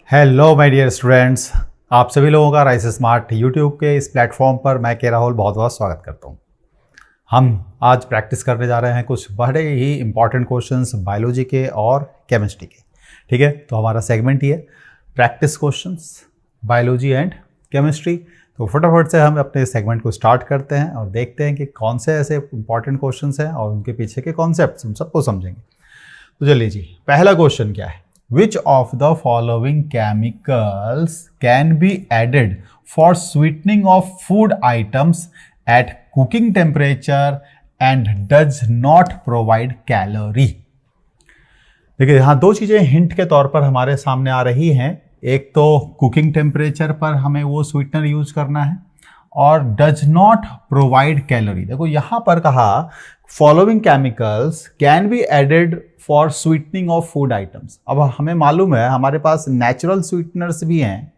Hello my dear students, आप सभी लोगों का राइस स्मार्ट यूट्यूब के इस प्लेटफॉर्म पर मैं के राहुल बहुत बहुत स्वागत करता हूँ। हम आज प्रैक्टिस करने जा रहे हैं कुछ बड़े ही इंपॉर्टेंट क्वेश्चंस बायोलॉजी के और केमिस्ट्री के। ठीक है, तो हमारा सेगमेंट ही है practice questions biology and chemistry. तो फटाफट से हम अपने सेगमेंट को स्टार्ट करते हैं और देखते हैं कि कौन से ऐसे इंपॉर्टेंट क्वेश्चंस हैं और उनके पीछे के कॉन्सेप्ट्स हम सबको समझेंगे। तो चलिए जी, पहला क्वेश्चन क्या है? Which of the following chemicals can be added for sweetening of food items at cooking temperature and does not provide calorie? देखिए, यहाँ दो चीज़ें हिंट के तौर पर हमारे सामने आ रही हैं। एक तो कुकिंग टेम्परेचर पर हमें वो स्वीटनर यूज करना है और डज नॉट प्रोवाइड कैलोरी। देखो यहाँ पर कहा following chemicals can be added for sweetening of food items. अब हमें मालूम है हमारे पास नेचुरल स्वीटनर्स भी हैं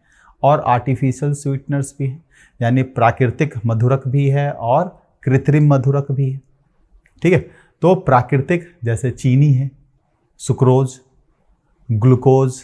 और आर्टिफिशियल स्वीटनर्स भी हैं, यानी प्राकृतिक मधुरक भी है और कृत्रिम मधुरक भी है। ठीक है, तो प्राकृतिक जैसे चीनी है, सुक्रोज, ग्लूकोज,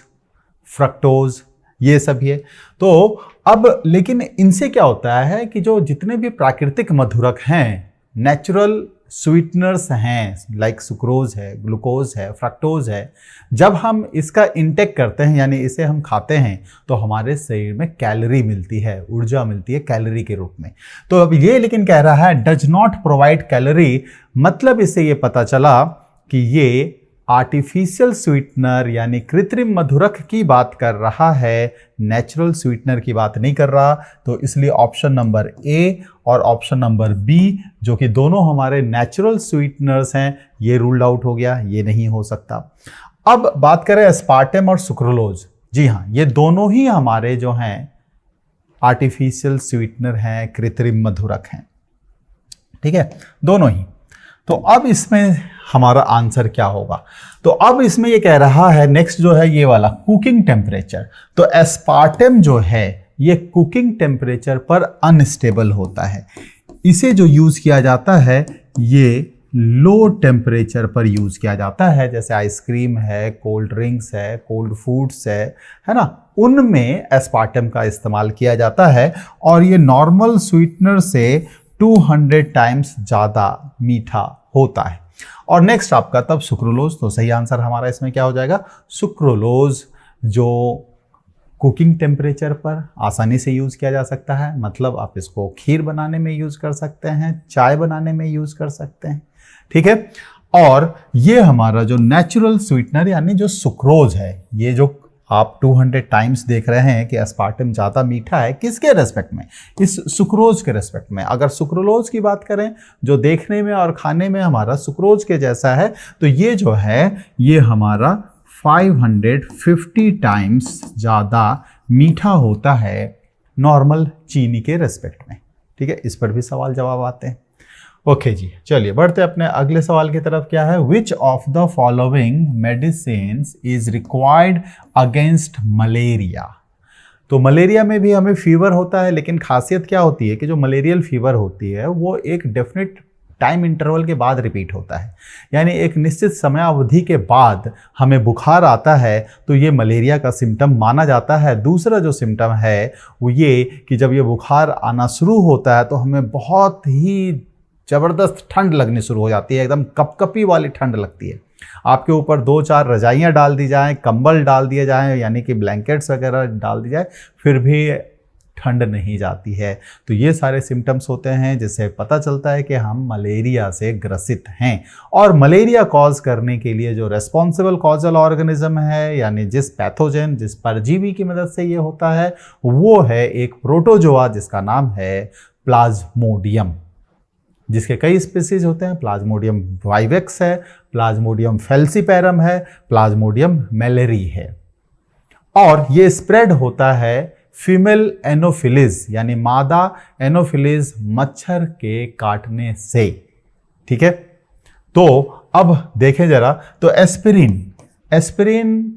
फ्रक्टोज, ये सब है। तो अब लेकिन इनसे क्या होता है कि जो जितने भी प्राकृतिक मधुरक हैं, नेचुरल स्वीटनर्स हैं, लाइक सुक्रोज है, ग्लूकोज है, फ्रक्टोज है, जब हम इसका इंटेक करते हैं यानी इसे हम खाते हैं तो हमारे शरीर में कैलोरी मिलती है, ऊर्जा मिलती है कैलोरी के रूप में। तो अब ये लेकिन कह रहा है डज नॉट प्रोवाइड कैलोरी, मतलब इससे ये पता चला कि ये आर्टिफिशियल स्वीटनर यानी कृत्रिम मधुरक की बात कर रहा है, नेचुरल स्वीटनर की बात नहीं कर रहा। तो इसलिए ऑप्शन नंबर ए और ऑप्शन नंबर बी, जो कि दोनों हमारे नेचुरल स्वीटनर्स हैं, ये रूल्ड आउट हो गया, ये नहीं हो सकता। अब बात करें एस्पार्टम और सुक्रोलोज। जी हाँ, ये दोनों ही हमारे जो हैं आर्टिफिशियल स्वीटनर हैं, कृत्रिम मधुरक हैं। ठीक है, दोनों ही। तो अब इसमें हमारा आंसर क्या होगा? तो अब इसमें ये कह रहा है नेक्स्ट जो है ये वाला कुकिंग टेम्परेचर। तो एस्पार्टम जो है ये कुकिंग टेम्परेचर पर अनस्टेबल होता है। इसे जो यूज किया जाता है ये लो टेम्परेचर पर यूज किया जाता है, जैसे आइसक्रीम है, कोल्ड ड्रिंक्स है, कोल्ड फूड्स है ना, उनमें एस्पार्टम का इस्तेमाल किया जाता है और ये नॉर्मल स्वीटनर से 200 टाइम्स ज़्यादा मीठा होता है। और नेक्स्ट आपका तब सुक्रोलोज। तो सही आंसर हमारा इसमें क्या हो जाएगा? सुक्रोलोज, जो कुकिंग टेम्परेचर पर आसानी से यूज़ किया जा सकता है। मतलब आप इसको खीर बनाने में यूज़ कर सकते हैं, चाय बनाने में यूज़ कर सकते हैं। ठीक है, और ये हमारा जो नेचुरल स्वीटनर यानी जो सुक्रोज है, ये जो आप 200 टाइम्स देख रहे हैं कि एस्पार्टम ज़्यादा मीठा है, किसके रेस्पेक्ट में? इस सुक्रोज के रेस्पेक्ट में। अगर सुक्रोलोज की बात करें जो देखने में और खाने में हमारा सुक्रोज के जैसा है, तो ये जो है ये हमारा 550 टाइम्स ज़्यादा मीठा होता है नॉर्मल चीनी के रेस्पेक्ट में। ठीक है, इस पर भी सवाल जवाब आते हैं। ओके जी, चलिए बढ़ते अपने अगले सवाल की तरफ। क्या है? विच of the following medicines is required against malaria? तो मलेरिया में भी हमें फीवर होता है, लेकिन खासियत क्या होती है कि जो मलेरियल फीवर होती है वो एक डेफिनेट टाइम इंटरवल के बाद रिपीट होता है, यानी एक निश्चित समय अवधि के बाद हमें बुखार आता है, तो ये मलेरिया का सिम्टम माना जाता है। दूसरा जो सिम्टम है वो ये कि जब ये बुखार आना शुरू होता है तो हमें बहुत ही ज़बरदस्त ठंड लगनी शुरू हो जाती है, एकदम कपकपी वाली ठंड लगती है। आपके ऊपर 2-4 रजाइयाँ डाल दी जाएं, कंबल डाल दिए जाएं, यानी कि ब्लैंकेट्स वगैरह डाल दी जाए, फिर भी ठंड नहीं जाती है। तो ये सारे सिम्टम्स होते हैं जिससे पता चलता है कि हम मलेरिया से ग्रसित हैं। और मलेरिया कॉज करने के लिए जो रेस्पॉन्सिबल कॉजल ऑर्गेनिज्म है, यानी जिस पैथोजन, जिस परजीवी की मदद से ये होता है, वो है एक प्रोटोजोआ जिसका नाम है प्लाज्मोडियम, जिसके कई स्पीसीज होते हैं। प्लाज्मोडियम वाइवेक्स है, प्लाज्मोडियम फेल्सीपेरम है, प्लाज्मोडियम मैलेरी है। और ये स्प्रेड होता है फीमेल एनोफिलीज यानी मादा एनोफिलीज मच्छर के काटने से। ठीक है, तो अब देखें जरा, तो एस्पिरिन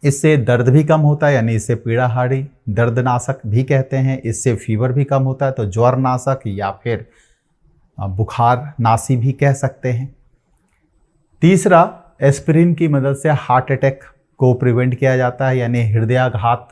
इससे दर्द भी कम होता है, यानी इससे पीड़ाहारी दर्दनाशक भी कहते हैं। इससे फीवर भी कम होता है, तो ज्वर नाशक या फिर बुखार नासी भी कह सकते हैं। तीसरा, एस्पिरिन की मदद से हार्ट अटैक को प्रिवेंट किया जाता है, यानी हृदयाघात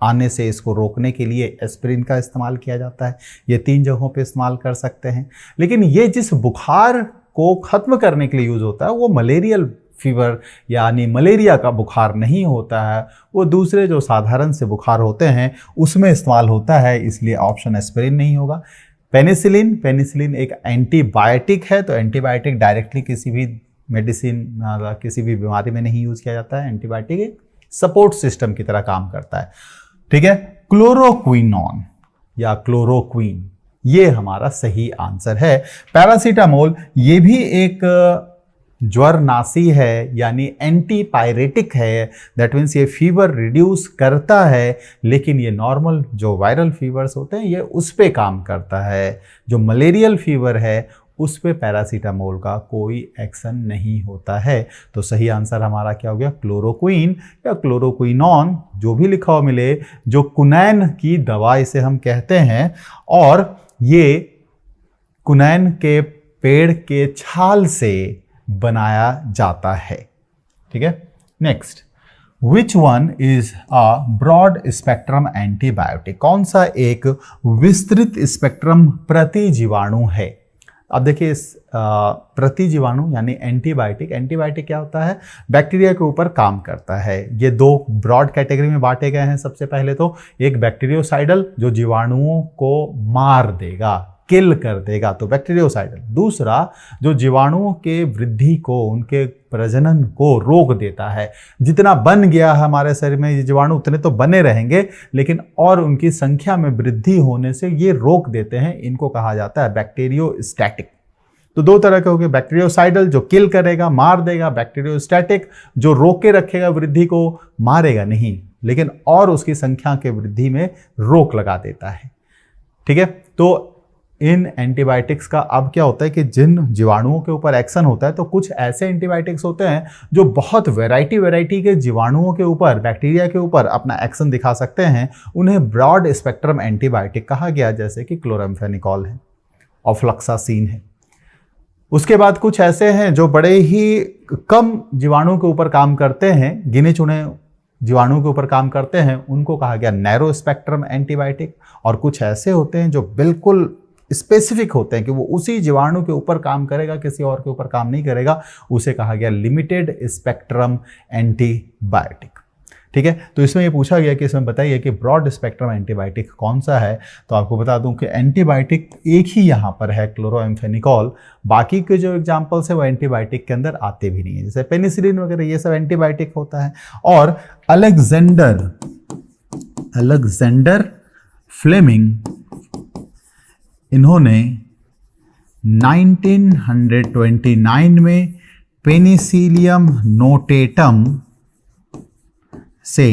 आने से इसको रोकने के लिए एस्पिरिन का इस्तेमाल किया जाता है। ये 3 जगहों पे इस्तेमाल कर सकते हैं। लेकिन ये जिस बुखार को ख़त्म करने के लिए यूज़ होता है वो मलेरियल फीवर यानी मलेरिया का बुखार नहीं होता है, वो दूसरे जो साधारण से बुखार होते हैं उसमें इस्तेमाल होता है, इसलिए ऑप्शन एस्पिरिन नहीं होगा। पेनिसिलिन एक एंटीबायोटिक है, तो एंटीबायोटिक डायरेक्टली किसी भी मेडिसिन किसी भी बीमारी में नहीं यूज़ किया जाता है। एंटीबायोटिक एक सपोर्ट सिस्टम की तरह काम करता है। ठीक है, क्लोरोक्विनोन या क्लोरोक्वीन ये हमारा सही आंसर है। पैरासीटामोल ये भी एक ज्वरनाशी है, यानी एंटीपायरेटिक है। दैट मीन्स ये फीवर रिड्यूस करता है, लेकिन ये नॉर्मल जो वायरल फीवर्स होते हैं ये उस पे काम करता है। जो मलेरियल फीवर है उस पे पैरासीटामोल का कोई एक्शन नहीं होता है। तो सही आंसर हमारा क्या हो गया? क्लोरोक्वीन या क्लोरोक्विनोन, जो भी लिखा हो मिले, जो कुनैन की दवा इसे हम कहते हैं, और ये कुनैन के पेड़ के छाल से बनाया जाता है। ठीक है, next, which one is a broad spectrum antibiotic? कौन सा एक विस्तृत स्पेक्ट्रम प्रतिजीवाणु है? अब देखिए, इस प्रतिजीवाणु यानी एंटीबायोटिक क्या होता है? बैक्टीरिया के ऊपर काम करता है। ये 2 ब्रॉड कैटेगरी में बांटे गए हैं। सबसे पहले तो एक बैक्टीरियोसाइडल जो जीवाणुओं को मार देगा, किल कर देगा, तो बैक्टीरियोसाइडल। दूसरा जो जीवाणुओं के वृद्धि को, उनके प्रजनन को रोक देता है। जितना बन गया है हमारे शरीर में ये जीवाणु उतने तो बने रहेंगे, लेकिन और उनकी संख्या में वृद्धि होने से ये रोक देते हैं। इनको कहा जाता है बैक्टीरियोस्टैटिक। तो 2 तरह के हो गए, बैक्टीरियोसाइडल जो किल करेगा, मार देगा, बैक्टीरियोस्टैटिक जो रोक के रखेगा, वृद्धि को मारेगा नहीं, लेकिन और उसकी संख्या के वृद्धि में रोक लगा देता है। ठीक है, तो इन एंटीबायोटिक्स का अब क्या होता है कि जिन जीवाणुओं के ऊपर एक्शन होता है, तो कुछ ऐसे एंटीबायोटिक्स होते हैं जो बहुत वैरायटी के जीवाणुओं के ऊपर, बैक्टीरिया के ऊपर अपना एक्शन दिखा सकते हैं। उन्हें ब्रॉड स्पेक्ट्रम एंटीबायोटिक कहा गया, जैसे कि क्लोराम्फेनिकोल है, ऑफ्लॉक्सासिन है। उसके बाद कुछ ऐसे हैं जो बड़े ही कम जीवाणुओं के ऊपर काम करते हैं, गिने चुने जीवाणुओं के ऊपर काम करते हैं, उनको कहा गया नैरो स्पेक्ट्रम एंटीबायोटिक। और कुछ ऐसे होते हैं जो बिल्कुल स्पेसिफिक होते हैं कि वो उसी जीवाणु के ऊपर काम करेगा, किसी और के ऊपर काम नहीं करेगा, उसे कहा गया लिमिटेड स्पेक्ट्रम एंटीबायोटिक। ठीक है, तो इसमें ये पूछा गया कि इसमें बताइए कि ब्रॉड स्पेक्ट्रम एंटीबायोटिक कौन सा है। तो आपको बता दूं कि एंटीबायोटिक एक ही यहाँ पर है, क्लोरोएम्फेनिकोल। बाकी के जो एग्जाम्पल्स है वो एंटीबायोटिक के अंदर आते भी नहीं है, जैसे पेनिसिलिन वगैरह, ये सब एंटीबायोटिक होता है। और अलेक्जेंडर फ्लेमिंग, इन्होंने 1929 में पेनिसिलियम नोटेटम से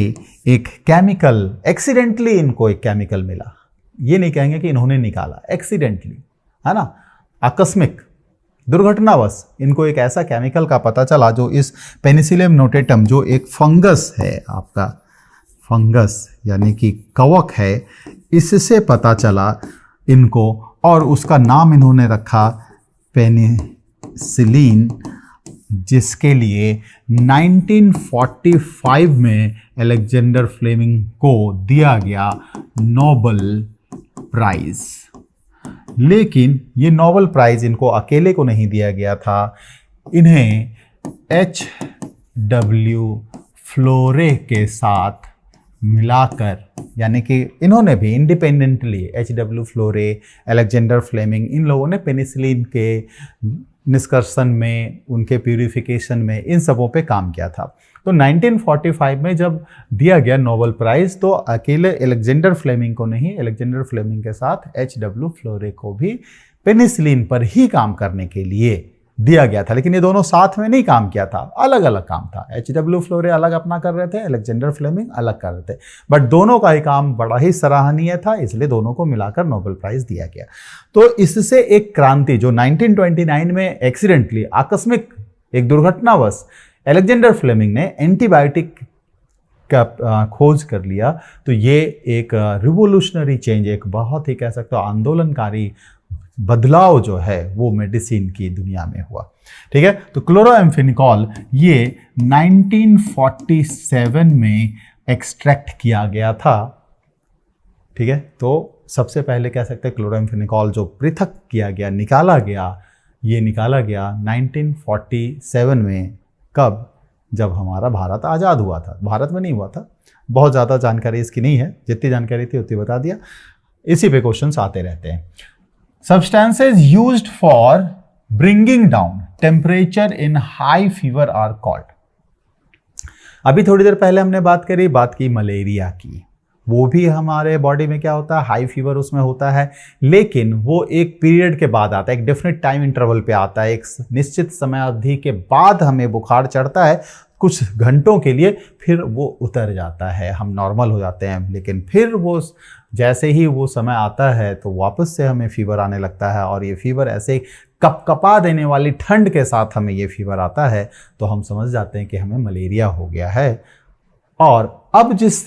एक केमिकल, एक्सीडेंटली इनको एक केमिकल मिला, ये नहीं कहेंगे कि इन्होंने निकाला, एक्सीडेंटली, है ना, आकस्मिक दुर्घटनावश इनको एक ऐसा केमिकल का पता चला जो इस पेनिसिलियम नोटेटम, जो एक फंगस है, आपका फंगस यानी कि कवक है, इससे पता चला इनको, और उसका नाम इन्होंने रखा पेनिसिलिन, जिसके लिए 1945 में अलेक्जेंडर फ्लेमिंग को दिया गया नोबेल प्राइज। लेकिन ये नोबेल प्राइज इनको अकेले को नहीं दिया गया था, इन्हें H.W. फ्लोरे के साथ मिलाकर, यानी कि इन्होंने भी इंडिपेंडेंटली, H.W. फ्लोरे, अलेक्जेंडर फ्लेमिंग, इन लोगों ने पेनिसिलिन के निष्कर्षण में, उनके प्यूरिफिकेशन में, इन सबों पे काम किया था। तो 1945 में जब दिया गया नोबेल प्राइज, तो अकेले अलेक्जेंडर फ्लेमिंग को नहीं, अलेक्जेंडर फ्लेमिंग के साथ H.W. फ्लोरे को भी पेनिसिलिन पर ही काम करने के लिए दिया गया था। लेकिन ये दोनों साथ में नहीं काम किया था, अलग अलग काम था। H.W. फ्लोरे अलग अपना कर रहे थे, अलेक्जेंडर फ्लेमिंग अलग कर रहे थे, बट दोनों का ही काम बड़ा ही सराहनीय था, इसलिए दोनों को मिलाकर नोबेल प्राइज दिया गया। तो इससे एक क्रांति जो 1929 में एक्सीडेंटली, आकस्मिक, एक दुर्घटनावश अलेक्जेंडर फ्लेमिंग ने एंटीबायोटिक का खोज कर लिया, तो ये एक रिवोल्यूशनरी चेंज, एक बहुत ही कह सकते हो आंदोलनकारी बदलाव जो है वो मेडिसिन की दुनिया में हुआ। ठीक है, तो क्लोरोएम्फेनिकॉल ये 1947 में एक्सट्रैक्ट किया गया था। ठीक है, तो सबसे पहले कह सकते हैं क्लोरोएम्फेनिकॉल जो पृथक किया गया, निकाला गया, ये निकाला गया 1947 में। कब? जब हमारा भारत आज़ाद हुआ था। भारत में नहीं हुआ था, बहुत ज़्यादा जानकारी इसकी नहीं है, जितनी जानकारी थी उतनी बता दिया। इसी पे क्वेश्चंस आते रहते हैं। Substances used for bringing down temperature in high fever are called. अभी थोड़ी देर पहले हमने बात की मलेरिया की। वो भी हमारे बॉडी में क्या होता है, हाई फीवर उसमें होता है, लेकिन वो एक पीरियड के बाद आता है, एक डेफिनेट टाइम इंटरवल पे आता है, एक निश्चित समय अवधि के बाद हमें बुखार चढ़ता है, कुछ घंटों के लिए, फिर वो उतर जाता है, हम नॉर्मल हो जाते हैं। लेकिन फिर वो जैसे ही वो समय आता है तो वापस से हमें फीवर आने लगता है, और ये फीवर ऐसे कपकपा देने वाली ठंड के साथ हमें ये फीवर आता है, तो हम समझ जाते हैं कि हमें मलेरिया हो गया है। और अब जिस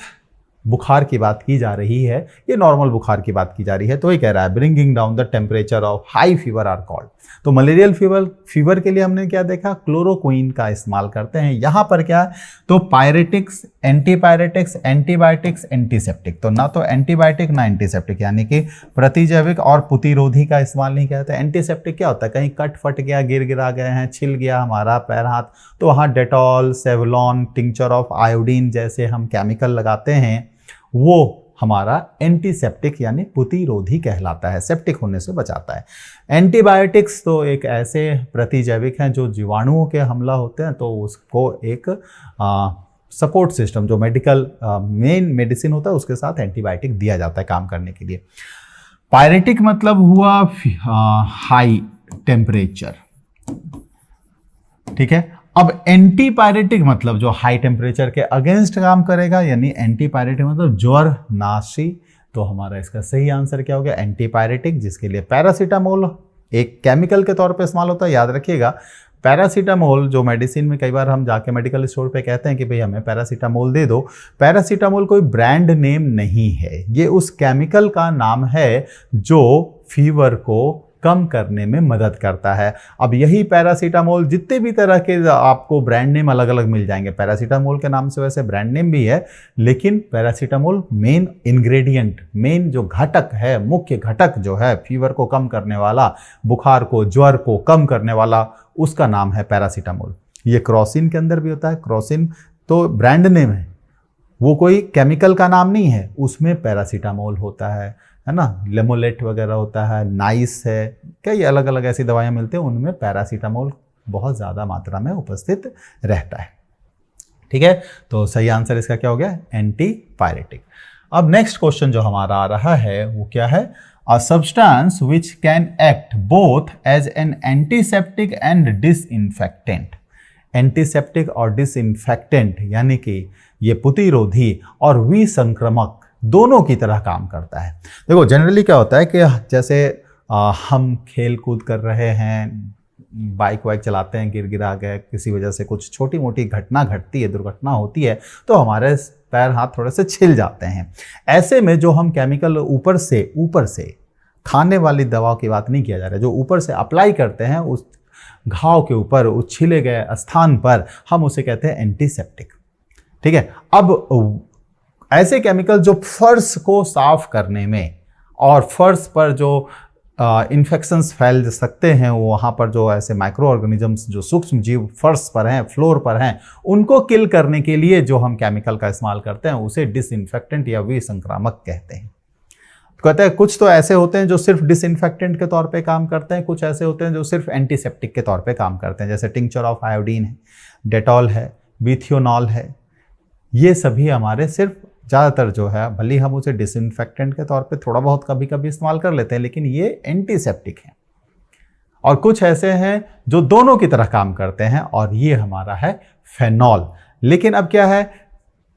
बुखार की बात की जा रही है, ये नॉर्मल बुखार की बात की जा रही है, तो ये कह रहा है bringing down the temperature of high fever are called. तो मलेरियल फीवर के लिए हमने क्या देखा, क्लोरोक्विन का इस्तेमाल करते हैं। यहाँ पर क्या है, तो पायरेटिक्स, एंटीपायरेटिक्स, एंटीबायोटिक्स, एंटीसेप्टिक। तो ना तो एंटीबायोटिक ना एंटीसेप्टिक, यानी कि प्रतिजैविक और पुतिरोधी का इस्तेमाल नहीं किया जाता। एंटीसेप्टिक क्या होता है, कहीं कट फट गया, गिरा गए हैं, छिल गया हमारा पैर हाथ, तो वहाँ Dettol, Savlon, tincture of iodine जैसे हम केमिकल लगाते हैं, वो हमारा एंटीसेप्टिक यानी पुतिरोधी कहलाता है, सेप्टिक होने से बचाता है। एंटीबायोटिक्स तो एक ऐसे प्रतिजैविक हैं जो जीवाणुओं के हमला होते हैं, तो उसको एक सपोर्ट सिस्टम, जो मेडिकल मेन मेडिसिन होता है, उसके साथ एंटीबायोटिक दिया जाता है काम करने के लिए। पायरेटिक मतलब हुआ हाई टेम्परेचर। ठीक है, अब एंटीपायरेटिक मतलब जो हाई टेम्परेचर के अगेंस्ट काम करेगा, यानी एंटीपायरेटिक मतलब ज्वर नाशी। तो हमारा इसका सही आंसर क्या हो गया, एंटीपायरेटिक, जिसके लिए पैरासीटामोल एक केमिकल के तौर पे इस्तेमाल होता है। याद रखिएगा, पैरासीटामोल जो मेडिसिन में कई बार हम जाके मेडिकल स्टोर पे कहते हैं कि भाई हमें पैरासीटामोल दे दो, पैरासीटामोल कोई ब्रांड नेम नहीं है, ये उस केमिकल का नाम है जो फीवर को कम करने में मदद करता है। अब यही पैरासीटामोल, जितने भी तरह के आपको ब्रांड नेम अलग अलग मिल जाएंगे, पैरासीटामोल के नाम से वैसे ब्रांड नेम भी है, लेकिन पैरासीटामोल मेन इंग्रेडिएंट, मेन जो घटक है, मुख्य घटक जो है फीवर को कम करने वाला, बुखार को, ज्वर को कम करने वाला, उसका नाम है पैरासीटामोल। ये क्रोसिन के अंदर भी होता है, क्रोसिन तो ब्रांड नेम है, वो कोई केमिकल का नाम नहीं है, उसमें पैरासीटामोल होता है ना। लेमोलेट वगैरह होता है, नाइस है, कई अलग अलग ऐसी दवाइयाँ मिलती हैं, उनमें पैरासीटामोल बहुत ज़्यादा मात्रा में उपस्थित रहता है। ठीक है, तो सही आंसर इसका क्या हो गया, एंटीपायरेटिक। अब नेक्स्ट क्वेश्चन जो हमारा आ रहा है वो क्या है, a substance which can act both as an antiseptic and disinfectant. Antiseptic और डिसइंफेक्टेंट यानी कि ये पुतिरोधी और विसंक्रमक दोनों की तरह काम करता है। देखो जनरली क्या होता है कि जैसे हम खेल कूद कर रहे हैं, बाइक वाइक चलाते हैं, गिरा गए, किसी वजह से कुछ छोटी मोटी घटना घटती है, दुर्घटना होती है, तो हमारे पैर हाथ थोड़े से छिल जाते हैं। ऐसे में जो हम केमिकल ऊपर से खाने वाली दवाओं की बात नहीं किया जा रहा है, जो ऊपर से अप्लाई करते हैं उस घाव के ऊपर, उस छिले गए स्थान पर, हम उसे कहते हैं एंटीसेप्टिक। ठीक है, अब ऐसे केमिकल जो फर्श को साफ करने में और फर्श पर जो इन्फेक्शंस फैल सकते हैं, वहाँ पर जो ऐसे माइक्रो ऑर्गेनिजम्स, जो सूक्ष्म जीव फर्श पर हैं, फ्लोर पर हैं, उनको किल करने के लिए जो हम केमिकल का इस्तेमाल करते हैं उसे डिसइंफेक्टेंट या विसंक्रामक कहते हैं। कहते हैं कुछ तो ऐसे होते हैं जो सिर्फ डिसइंफेक्टेंट के तौर पे काम करते हैं, कुछ ऐसे होते हैं जो सिर्फ एंटीसेप्टिक के तौर पे काम करते हैं, जैसे टिंक्चर ऑफ आयोडीन है, डेटॉल है, बिथियोनॉल है। ये सभी हमारे सिर्फ ज़्यादातर जो है, भले हम उसे डिसइंफेक्टेंट के तौर पे थोड़ा बहुत कभी कभी इस्तेमाल कर लेते हैं, लेकिन ये एंटीसेप्टिक हैं। और कुछ ऐसे हैं जो दोनों की तरह काम करते हैं, और ये हमारा है फेनॉल। लेकिन अब क्या है,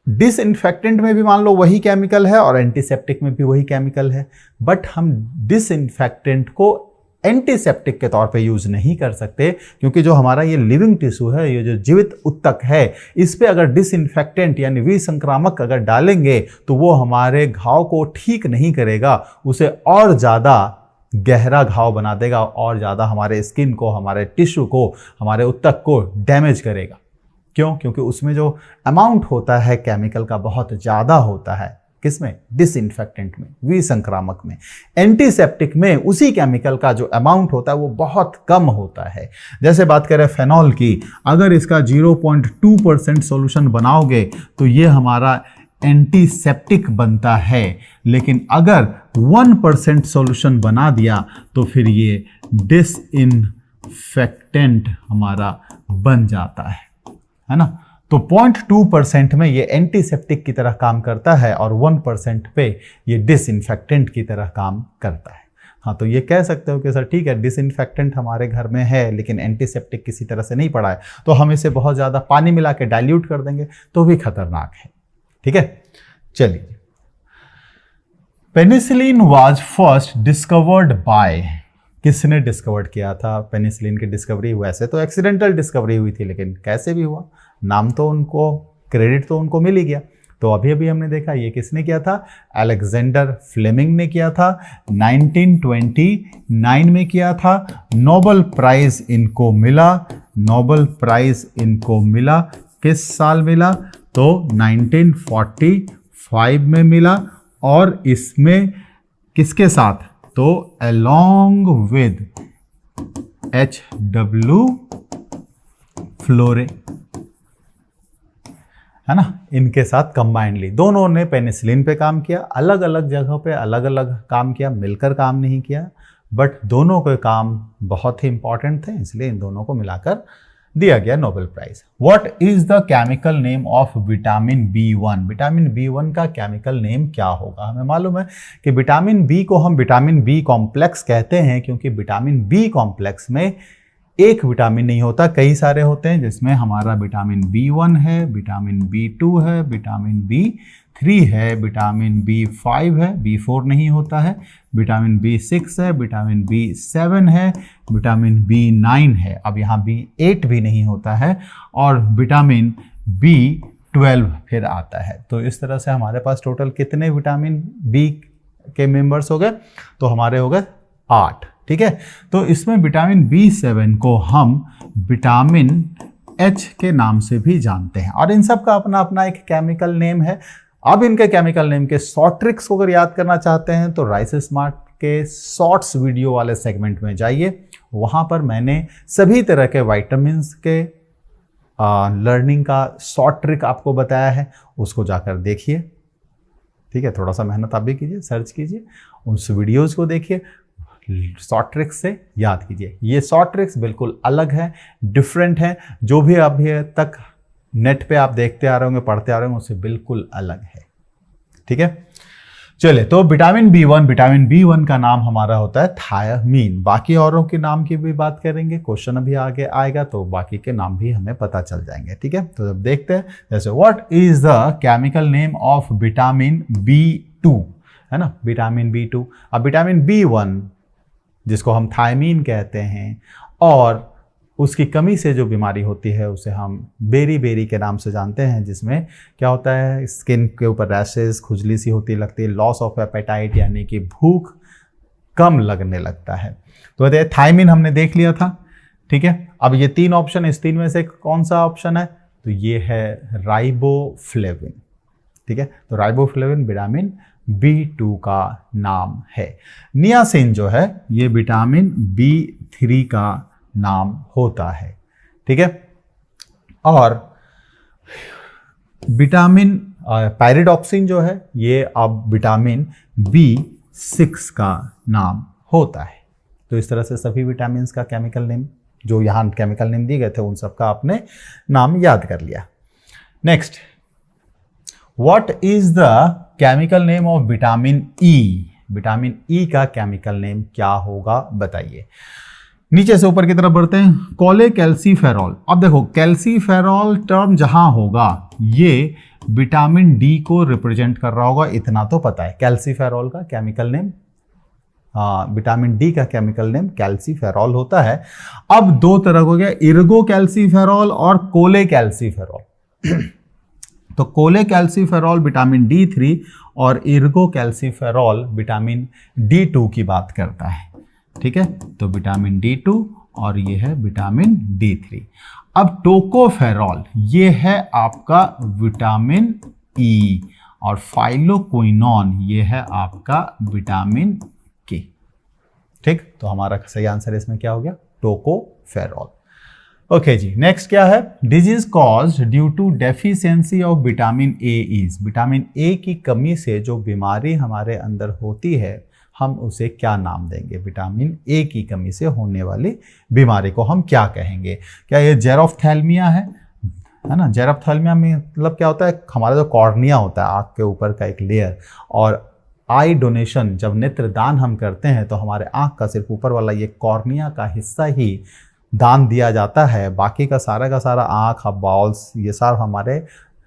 डिसइंफेक्टेंट में भी मान लो वही केमिकल है और एंटीसेप्टिक में भी वही केमिकल है, बट हम डिसइंफेक्टेंट को एंटीसेप्टिक के तौर पे यूज नहीं कर सकते, क्योंकि जो हमारा ये लिविंग टिश्यू है, ये जो जीवित उत्तक है, इस पे अगर डिसइंफेक्टेंट यानी विसंक्रामक अगर डालेंगे तो वो हमारे घाव को ठीक नहीं करेगा, उसे और ज़्यादा गहरा घाव बना देगा और ज़्यादा हमारे स्किन को, हमारे टिश्यू को, हमारे ऊतक को डैमेज करेगा। क्यों? क्योंकि उसमें जो अमाउंट होता है केमिकल का बहुत ज़्यादा होता है। किसमें? डिसइंफेक्टेंट में, विसंक्रामक में। एंटीसेप्टिक में उसी केमिकल का जो अमाउंट होता है वो बहुत कम होता है। जैसे बात करें फेनॉल की, अगर इसका 0.2% सॉल्यूशन बनाओगे तो ये हमारा एंटीसेप्टिक बनता है, लेकिन अगर 1% सॉल्यूशन बना दिया तो फिर ये डिसइंफेक्टेंट हमारा बन जाता है ना। तो 0.2% में ये एंटीसेप्टिक की तरह काम करता है और 1% पे ये डिसइंफेक्टेंट की तरह काम करता है। हाँ, तो ये कह सकते हो कि सर ठीक है, डिसइंफेक्टेंट हमारे घर में है लेकिन एंटीसेप्टिक किसी तरह से नहीं पड़ा है, तो हम इसे बहुत ज़्यादा पानी मिला के डाइल्यूट कर देंगे तो भी खतरनाक है। ठीक है, चलिए। Penicillin was first discovered by, किसने डिस्कवर्ड किया था पेनिसिलिन की डिस्कवरी? वैसे तो एक्सीडेंटल डिस्कवरी हुई थी, लेकिन कैसे भी हुआ, नाम तो उनको, क्रेडिट तो उनको मिल ही गया। तो अभी अभी हमने देखा ये किसने किया था? अलेक्जेंडर फ्लेमिंग ने किया था, 1929 में किया था। नोबेल प्राइज इनको मिला, नोबेल प्राइज इनको मिला किस साल मिला? तो 1945 में मिला। और इसमें किसके साथ? तो along with H.W. फ्लोरे, है ना, इनके साथ कंबाइंडली दोनों ने पेनिसिलिन पे काम किया। अलग अलग जगहों पे अलग अलग काम किया, मिलकर काम नहीं किया, बट दोनों के काम बहुत ही इंपॉर्टेंट थे, इसलिए इन दोनों को मिलाकर दिया गया Nobel prize. What is the chemical name of vitamin B1? Vitamin B1 का केमिकल नेम क्या होगा? हमें मालूम है कि विटामिन बी को हम विटामिन बी कॉम्प्लेक्स कहते हैं, क्योंकि विटामिन बी कॉम्प्लेक्स में एक विटामिन नहीं होता, कई सारे होते हैं, जिसमें हमारा विटामिन B1 है, विटामिन B2 है, विटामिन B3 है, विटामिन B5 है, B4 नहीं होता है, विटामिन B6 है, विटामिन B7 है, विटामिन B9 है, अब यहाँ B8 भी नहीं होता है, और विटामिन B12 फिर आता है। तो इस तरह से हमारे पास टोटल कितने विटामिन बी के मेंबर्स हो गए? तो हमारे हो गए 8। ठीक है, तो इसमें विटामिन B7 को हम विटामिन H के नाम से भी जानते हैं, और इन सब का अपना अपना एक केमिकल नेम है। अब इनके केमिकल नेम के शॉर्ट ट्रिक्स को अगर याद करना चाहते हैं तो राइस स्मार्ट के शॉर्ट्स वीडियो वाले सेगमेंट में जाइए, वहाँ पर मैंने सभी तरह के विटामिन्स के लर्निंग का शॉर्ट ट्रिक आपको बताया है, उसको जाकर देखिए। ठीक है, थोड़ा सा मेहनत आप भी कीजिए, सर्च कीजिए, उस वीडियोज़ को देखिए, शॉर्ट ट्रिक्स से याद कीजिए। ये शॉर्ट ट्रिक्स बिल्कुल अलग है, डिफरेंट है, जो भी अभी तक नेट पे आप देखते आ रहे होंगे, पढ़ते आ रहे होंगे, उससे बिल्कुल अलग है। ठीक है, चलिए, तो विटामिन B1 का नाम हमारा होता है थायमीन। बाकी औरों के नाम की भी बात करेंगे, क्वेश्चन अभी आगे आएगा तो बाकी के नाम भी हमें पता चल जाएंगे। ठीक है, तो जब देखते हैं, जैसे what is the chemical name of vitamin B2, है ना, विटामिन B2। अब विटामिन B1 जिसको हम थायमीन कहते हैं, और उसकी कमी से जो बीमारी होती है उसे हम बेरी के नाम से जानते हैं, जिसमें क्या होता है, स्किन के ऊपर रैशेस, खुजली सी होती लगती है, लॉस ऑफ एपेटाइट यानी कि भूख कम लगने लगता है। तो थायमीन हमने देख लिया था। ठीक है, अब ये 3 ऑप्शन, इस 3 में से कौन सा ऑप्शन है? तो ये है राइबोफ्लेविन। ठीक है, तो राइबोफ्लेविन विटामिन B2 का नाम है। नियासिन जो है ये विटामिन B3 का नाम होता है। ठीक है, और विटामिन पायरिडॉक्सिन जो है ये अब विटामिन B6 का नाम होता है। तो इस तरह से सभी विटामिन का केमिकल नेम, जो यहाँ केमिकल नेम दिए गए थे, उन सब का आपने नाम याद कर लिया। Next, what is the chemical name of vitamin E? Vitamin E का केमिकल नेम क्या होगा बताइए। नीचे से ऊपर की तरफ बढ़ते हैं। कोलेकैल्सिफेरॉल। अब देखो, कैल्सीफेरॉल टर्म जहां होगा ये विटामिन डी को रिप्रेजेंट कर रहा होगा, इतना तो पता है। कैल्सीफेरॉल का केमिकल नेम, विटामिन डी का केमिकल नेम कैल्सीफेरॉल होता है। अब 2 तरह हो गया, इर्गोकैल्सीफेरॉल और कोलेकैल्सीफेरॉल। तो कोलेकैल्सीफेरॉल विटामिन D3 और इर्गोकैल्सीफेरॉल विटामिन D2 की बात करता है। ठीक है, तो विटामिन D2 और ये है विटामिन D3। अब टोकोफेरॉल ये है आपका विटामिन E और फाइलोक्विनोन ये है आपका विटामिन K। ठीक, तो हमारा सही आंसर इसमें क्या हो गया? टोकोफेरॉल। ओके जी, नेक्स्ट क्या है? Disease caused due to deficiency of vitamin A is. Vitamin A की कमी से जो बीमारी हमारे अंदर होती है हम उसे क्या नाम देंगे? विटामिन ए की कमी से होने वाली बीमारी को हम क्या कहेंगे? क्या ये जेरोफ्थैल्मिया है ना? जेरोफ्थैल्मिया में मतलब क्या होता है? हमारा जो कॉर्निया होता है आँख के ऊपर का एक लेयर, और आई डोनेशन, जब नेत्र दान हम करते हैं तो हमारे आँख का सिर्फ ऊपर वाला ये कॉर्निया का हिस्सा ही दान दिया जाता है, बाकी का सारा आँख, बाउल्स, ये सब हमारे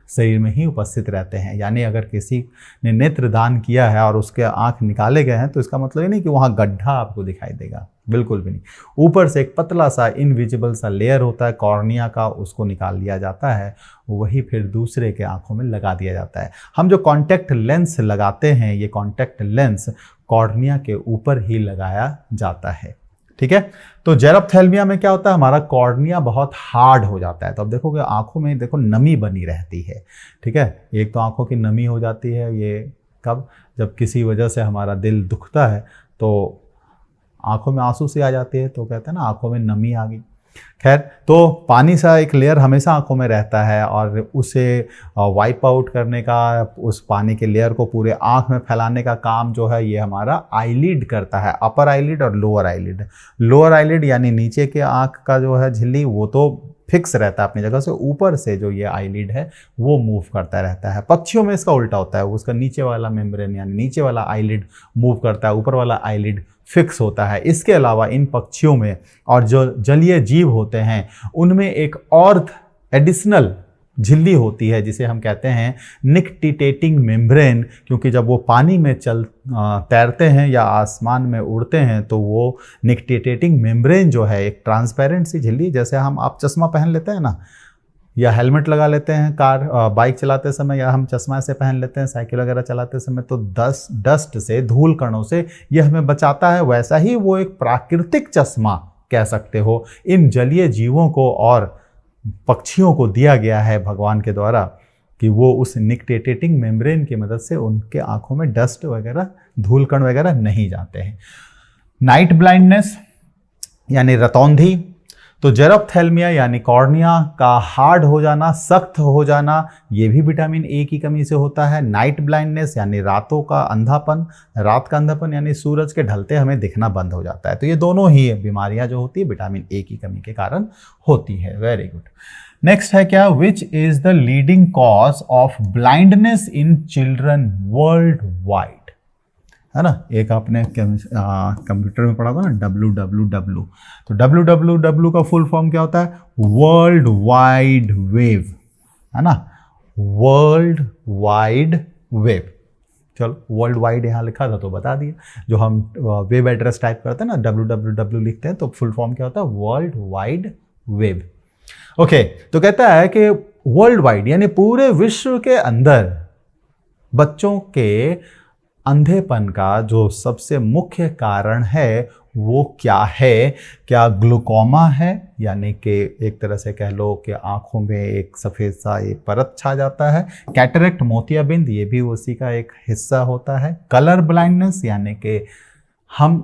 शरीर में ही उपस्थित रहते हैं। यानी अगर किसी ने नेत्र दान किया है और उसके आँख निकाले गए हैं तो इसका मतलब ये नहीं कि वहाँ गड्ढा आपको दिखाई देगा, बिल्कुल भी नहीं। ऊपर से एक पतला सा इनविजिबल सा लेयर होता है कॉर्निया का, उसको निकाल लिया जाता है, वही फिर दूसरे के आँखों में लगा दिया जाता है। हम जो कॉन्टैक्ट लेंस लगाते हैं, ये कॉन्टैक्ट लेंस कॉर्निया के ऊपर ही लगाया जाता है। ठीक है, तो जेरोफ्थैल्मिया में क्या होता है? हमारा कॉर्निया बहुत हार्ड हो जाता है। तो अब देखोगे आंखों में देखो नमी बनी रहती है। ठीक है, एक तो आंखों की नमी हो जाती है, ये कब? जब किसी वजह से हमारा दिल दुखता है तो आंखों में आंसू से आ जाती है, तो कहते हैं ना आंखों में नमी आ गई। खैर, तो पानी सा एक लेयर हमेशा आंखों में रहता है और उसे वाइप आउट करने का, उस पानी के लेयर को पूरे आंख में फैलाने का काम जो है ये हमारा आईलिड करता है। अपर आईलिड और लोअर आईलिड। लोअर आईलिड यानी नीचे के आंख का जो है झिल्ली वो तो फिक्स रहता है अपनी जगह से, ऊपर से जो ये आईलिड है वो मूव करता रहता है। पक्षियों में इसका उल्टा होता है, उसका नीचे वाला मेम्ब्रेन यानी नीचे वाला आईलिड मूव करता है, ऊपर वाला आईलिड फिक्स होता है। इसके अलावा इन पक्षियों में और जो जलीय जीव होते हैं उनमें एक और एडिशनल झिल्ली होती है जिसे हम कहते हैं निक्टिटेटिंग मेम्ब्रेन, क्योंकि जब वो पानी में तैरते हैं या आसमान में उड़ते हैं तो वो निक्टिटेटिंग मेम्ब्रेन जो है एक ट्रांसपेरेंट सी झिल्ली, जैसे आप चश्मा पहन लेते हैं ना, या हेलमेट लगा लेते हैं बाइक चलाते समय, या हम चश्मा से पहन लेते हैं साइकिल वगैरह चलाते समय, तो डस्ट से, धूल कणों से ये हमें बचाता है। वैसा ही वो एक प्राकृतिक चश्मा कह सकते हो इन जलीय जीवों को और पक्षियों को दिया गया है भगवान के द्वारा, कि वो उस निक्टिटेटिंग मेम्ब्रेन की मदद से उनके आंखों में डस्ट वगैरह, धूल कण वगैरह नहीं जाते हैं। नाइट ब्लाइंडनेस यानी रतौंधी, तो जेरोफ्थैल्मिया यानी कॉर्निया का हार्ड हो जाना, सख्त हो जाना, ये भी विटामिन ए की कमी से होता है। नाइट ब्लाइंडनेस यानी रातों का अंधापन, रात का अंधापन यानी सूरज के ढलते हमें दिखना बंद हो जाता है। तो ये दोनों ही बीमारियां जो होती है विटामिन ए की कमी के कारण होती है। Very good. नेक्स्ट है क्या? Which is the leading cause of blindness in children world wide, है ना? एक आपने कंप्यूटर में पढ़ा था ना www, तो www का फुल फॉर्म क्या होता है? वर्ल्ड वाइड वेव, है ना? World wide wave. चलो, वर्ल्ड वाइड यहाँ लिखा था तो बता दिया। जो हम वेब एड्रेस टाइप करते हैं ना, www लिखते हैं, तो फुल फॉर्म क्या होता है? World wide wave. ओके, तो कहता है कि वर्ल्ड वाइड यानी पूरे विश्व के अंदर बच्चों के अंधेपन का जो सबसे मुख्य कारण है वो क्या है? क्या ग्लूकोमा है, यानी कि एक तरह से कह लो कि आंखों में एक सफ़ेद सा एक परत छा जाता है। कैटरेक्ट, मोतियाबिंद, ये भी उसी का एक हिस्सा होता है। कलर ब्लाइंडनेस यानी कि हम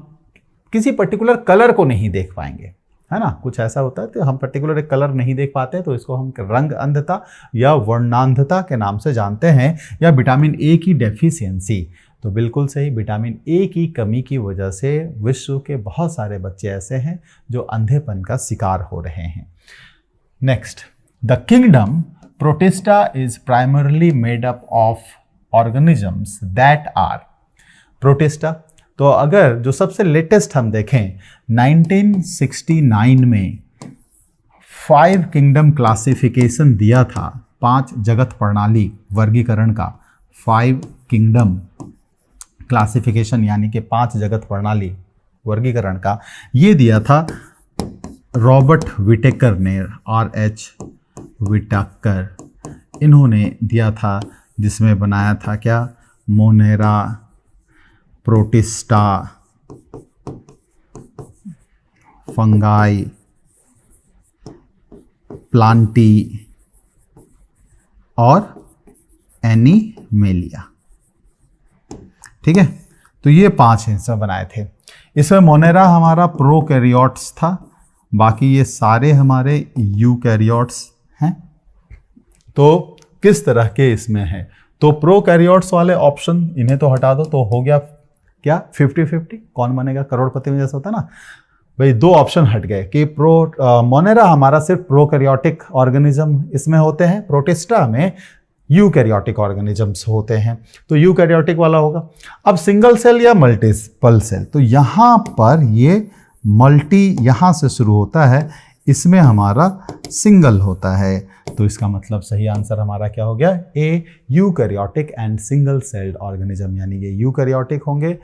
किसी पर्टिकुलर कलर को नहीं देख पाएंगे, है ना? कुछ ऐसा होता है तो हम पर्टिकुलर एक कलर नहीं देख पाते, तो इसको हम रंग अंधता या वर्णांधता के नाम से जानते हैं। या विटामिन ए की डेफिशिएंसी, तो बिल्कुल सही, विटामिन ए की कमी की वजह से विश्व के बहुत सारे बच्चे ऐसे हैं जो अंधेपन का शिकार हो रहे हैं। Next, the kingdom Protista is primarily made up of organisms that are. Protista, तो अगर जो सबसे लेटेस्ट हम देखें 1969 में 5 किंगडम क्लासिफिकेशन दिया था, 5 जगत प्रणाली वर्गीकरण का, 5 किंगडम क्लासिफिकेशन यानी कि 5 जगत प्रणाली वर्गीकरण का, ये दिया था रॉबर्ट विटेकर ने, RH विटेकर, इन्होंने दिया था, जिसमें बनाया था क्या? मोनेरा प्रोटिस्टा फंगाई, प्लांटी और एनिमेलिया। ठीक है, तो ये 5 हिस्से बनाए थे। इसमें मोनेरा हमारा प्रोकैरियोट्स था, बाकी ये सारे हमारे यूकैरियोट्स हैं। तो किस तरह के इसमें हैं, तो प्रोकैरियोट्स वाले ऑप्शन इन्हें तो हटा दो, तो हो गया क्या 50-50, कौन बनेगा करोड़पति में जैसा होता है ना भाई। 2 ऑप्शन हट गए कि मोनेरा हमारा सिर्फ प्रोकैरियोटिक ऑर्गेनिज्म इसमें होते हैं, प्रोटिस्टा में यूकैरियोटिक ऑर्गेनिजम्स होते हैं, तो यूकैरियोटिक वाला होगा। अब सिंगल सेल या मल्टीपल सेल, तो यहाँ पर ये मल्टी यहाँ से शुरू होता है, इसमें हमारा सिंगल होता है, तो इसका मतलब सही आंसर हमारा क्या हो गया, a eukaryotic and single celled organism, यानी ये यूकैरियोटिक होंगे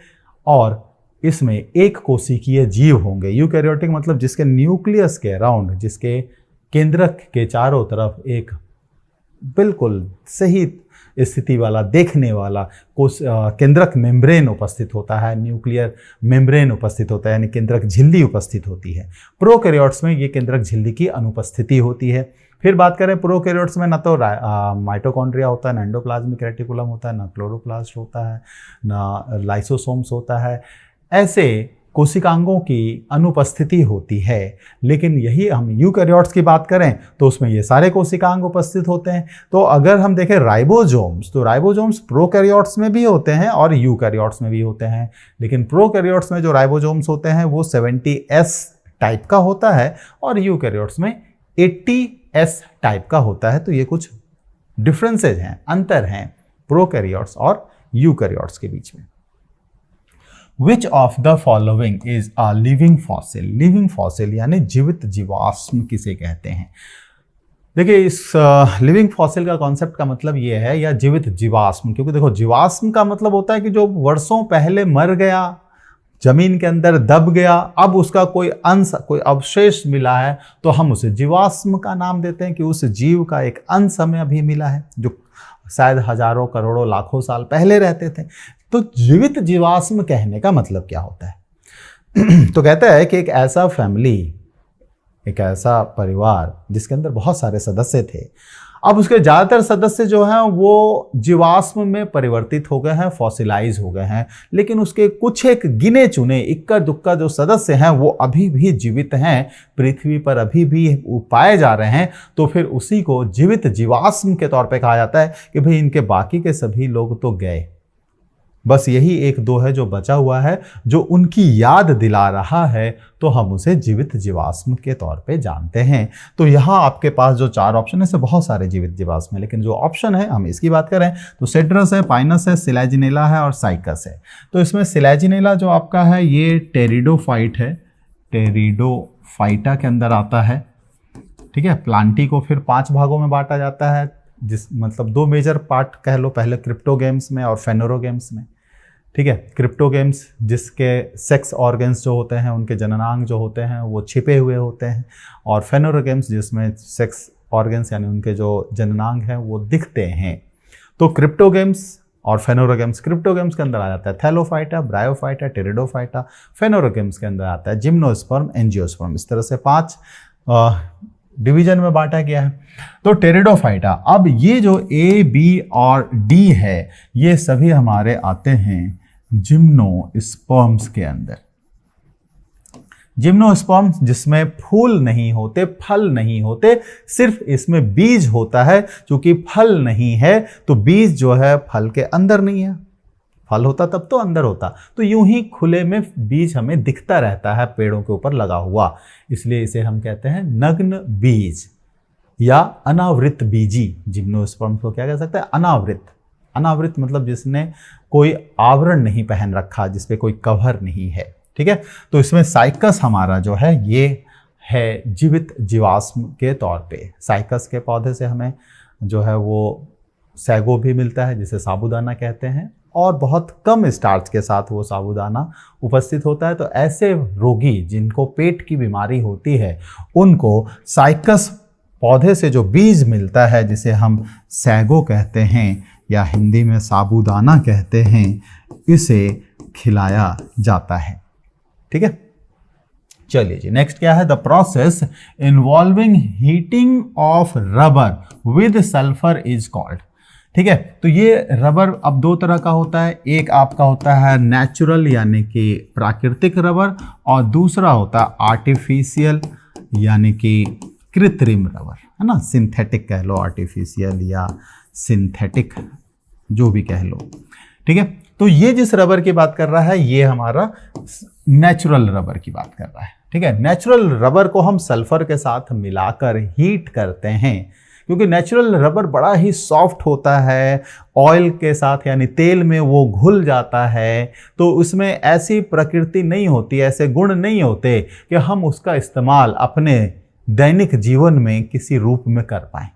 और इसमें एक कोशिकीय जीव होंगे। यूकैरियोटिक मतलब जिसके न्यूक्लियस के अराउंड, जिसके केंद्रक के चारों तरफ एक बिल्कुल सही स्थिति वाला, देखने वाला केंद्रक मेम्ब्रेन उपस्थित होता है, न्यूक्लियर मेम्ब्रेन उपस्थित होता है, यानी केंद्रक झिल्ली उपस्थित होती है। प्रोकैरियोट्स में ये केंद्रक झिल्ली की अनुपस्थिति होती है। फिर बात करें प्रोकैरियोट्स में, ना तो माइटोकॉन्ड्रिया होता है, ना एंडोप्लाज्मिक रेटिकुलम होता है, ना क्लोरोप्लास्ट होता है, ना लाइसोसोम्स होता है, ऐसे कोशिकांगों की अनुपस्थिति होती है। लेकिन यही हम यूकैरियोट्स की बात करें तो उसमें ये सारे कोशिकांग उपस्थित होते हैं। तो अगर हम देखें राइबोसोम्स, तो राइबोसोम्स प्रोकैरियोट्स में भी होते हैं और यूकैरियोट्स में भी होते हैं, लेकिन प्रोकैरियोट्स में जो राइबोसोम्स होते हैं वो 70S टाइप का होता है और यूकैरियोट्स में 80S टाइप का होता है। तो ये कुछ डिफरेंसेज हैं, अंतर हैं प्रोकैरियोट्स और यूकैरियोट्स के बीच में। Which of the following is a living fossil? Living fossil यानी जीवित जीवाश्म किसे कहते हैं। देखिए, इस लिविंग फॉसिल का कॉन्सेप्ट का मतलब ये है, या जीवित जीवाश्म, क्योंकि देखो जीवाश्म का मतलब होता है कि जो वर्षों पहले मर गया, जमीन के अंदर दब गया, अब उसका कोई अंश, कोई अवशेष मिला है, तो हम उसे जीवाश्म का नाम देते हैं कि उस जीव का एक अंश हमें अभी मिला है जो शायद हजारों करोड़ों लाखों साल पहले रहते थे। तो जीवित जीवाश्म कहने का मतलब क्या होता है तो कहता है कि एक ऐसा फैमिली, एक ऐसा परिवार जिसके अंदर बहुत सारे सदस्य थे, अब उसके ज़्यादातर सदस्य जो हैं वो जीवाश्म में परिवर्तित हो गए हैं, फॉसिलाइज हो गए हैं, लेकिन उसके कुछ एक गिने चुने इक्का दुक्का जो सदस्य हैं वो अभी भी जीवित हैं, पृथ्वी पर अभी भी पाए जा रहे हैं। तो फिर उसी को जीवित जीवाश्म के तौर पे कहा जाता है कि भाई इनके बाकी के सभी लोग तो गए, बस यही एक दो है जो बचा हुआ है, जो उनकी याद दिला रहा है, तो हम उसे जीवित जीवाश्म के तौर पे जानते हैं। तो यहाँ आपके पास जो 4 ऑप्शन है, से बहुत सारे जीवित जीवाश्म है, लेकिन जो ऑप्शन है हम इसकी बात करें तो सेड्रस है, पाइनस है, सिलेजिनेला है और साइकस है। तो इसमें सिलेजिनेला जो आपका है ये टेरिडोफाइट है, टेरिडोफाइटा के अंदर आता है। ठीक है, प्लांटी को फिर 5 भागों में बांटा जाता है, जिस मतलब 2 मेजर पार्ट कह लो, पहले क्रिप्टोगेम्स में और फेनोरोगेम्स में। ठीक है, क्रिप्टोगेम्स जिसके सेक्स ऑर्गन्स जो होते हैं, उनके जननांग जो होते हैं वो छिपे हुए होते हैं, और फेनोरोगेम्स जिसमें सेक्स ऑर्गन्स यानी उनके जो जननांग हैं वो दिखते हैं। तो क्रिप्टोगेम्स और फेनोरोगेम्स, क्रिप्टोगेम्स के अंदर आ जाता है थैलोफाइटा, ब्रायोफाइटा, टेरिडोफाइटा। फेनोरोगेम्स के अंदर आता है जिम्नोस्पर्म, एंजियोस्पर्म। इस तरह से 5 डिवीजन में बांटा गया है। तो टेरिडोफाइटा, अब ये जो ए, बी और डी है ये सभी हमारे आते हैं जिम्नोस्पर्म्स के अंदर। जिम्नोस्पर्म्स जिसमें फूल नहीं होते, फल नहीं होते, सिर्फ इसमें बीज होता है। क्योंकि फल नहीं है तो बीज जो है फल के अंदर नहीं है, फल होता तब तो अंदर होता। तो यूं ही खुले में बीज हमें दिखता रहता है पेड़ों के ऊपर लगा हुआ, इसलिए इसे हम कहते हैं नग्न बीज या अनावृत बीजी। जिम्नोस्पर्म को क्या कह सकते हैं, अनावृत। अनावृत मतलब जिसने कोई आवरण नहीं पहन रखा, जिसपे कोई कवर नहीं है। ठीक है, तो इसमें साइकस हमारा जो है ये है जीवित जीवाश्म के तौर पे। साइकस के पौधे से हमें जो है वो सैगो भी मिलता है, जिसे साबूदाना कहते हैं, और बहुत कम स्टार्च के साथ वो साबूदाना उपस्थित होता है। तो ऐसे रोगी जिनको पेट की बीमारी होती है उनको साइकस पौधे से जो बीज मिलता है, जिसे हम सैगो कहते हैं या हिंदी में साबूदाना कहते हैं, इसे खिलाया जाता है। ठीक है, चलिए जी, नेक्स्ट क्या है, the process involving heating of rubber with sulphur is called. ठीक है, तो ये रबर अब दो तरह का होता है, एक आपका होता है नेचुरल यानी कि प्राकृतिक रबर, और दूसरा होता है आर्टिफिशियल यानी कि कृत्रिम रबर, है ना, सिंथेटिक कह लो, आर्टिफिशियल या सिंथेटिक जो भी कह लो। ठीक है, तो ये जिस रबर की बात कर रहा है ये हमारा नेचुरल रबर की बात कर रहा है। ठीक है, नेचुरल रबर को हम सल्फर के साथ मिलाकर हीट करते हैं, क्योंकि नेचुरल रबर बड़ा ही सॉफ्ट होता है, ऑयल के साथ यानी तेल में वो घुल जाता है, तो उसमें ऐसी प्रकृति नहीं होती, ऐसे गुण नहीं होते कि हम उसका इस्तेमाल अपने दैनिक जीवन में किसी रूप में कर पाएं।